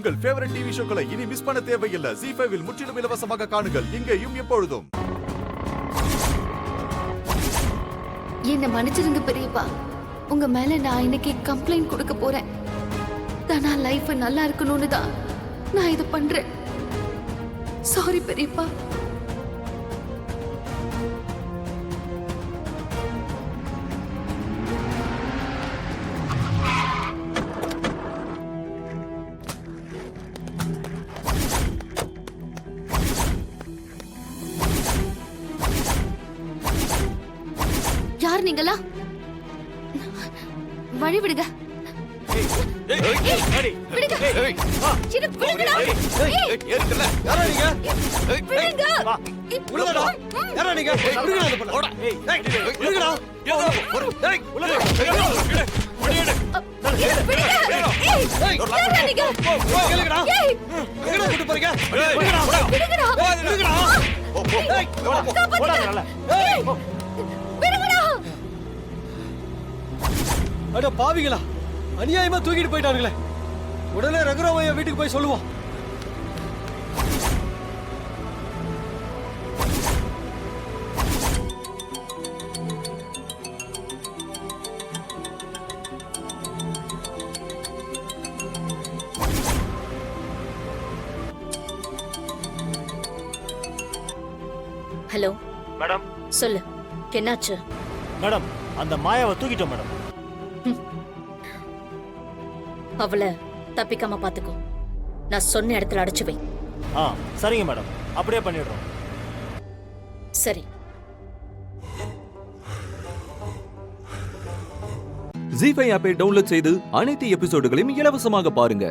உங்கள் favourite TV ஷோக்களை இனி miss பண்ண தேவையில்லை. ZEE5 இல் முற்றிலும் இலவசமாக காணுங்கள். இங்கேயும் எப்பொழுதும். என்ன மன்னிச்சிருங்க பெரியப்பா. உங்க மேல நான் இன்னைக்கு கம்ப்ளைண்ட் கொடுக்க போறேன். தானா லைஃப் நல்லா இருக்கணும்னு தான் நான் இதை பண்றேன். சாரி பெரியப்பா. யார் நீங்களா? வழி விடுங்க. அட பாவிகளா, அநியாயமா தூக்கிட்டு போயிட்டானுங்களே. உடனே ரகுராமையா வீட்டுக்கு போய் சொல்லுவோம். Hello madam. சொல்லு, என்னாச்சு? மேடம், அந்த மாயாவை தூக்கிட்டோம் மேடம். அவளை தப்பிக்காம பாத்துக்கோ. நான் சொன்ன இடத்துல அடைச்சு வை. சரிங்க மேடம், அப்படியே பண்ணிடுறோம். சரி. ZEE5 ஆப்பை டவுன்லோட் செய்து அனைத்து எபிசோடுகளையும் இலவசமாக பாருங்க.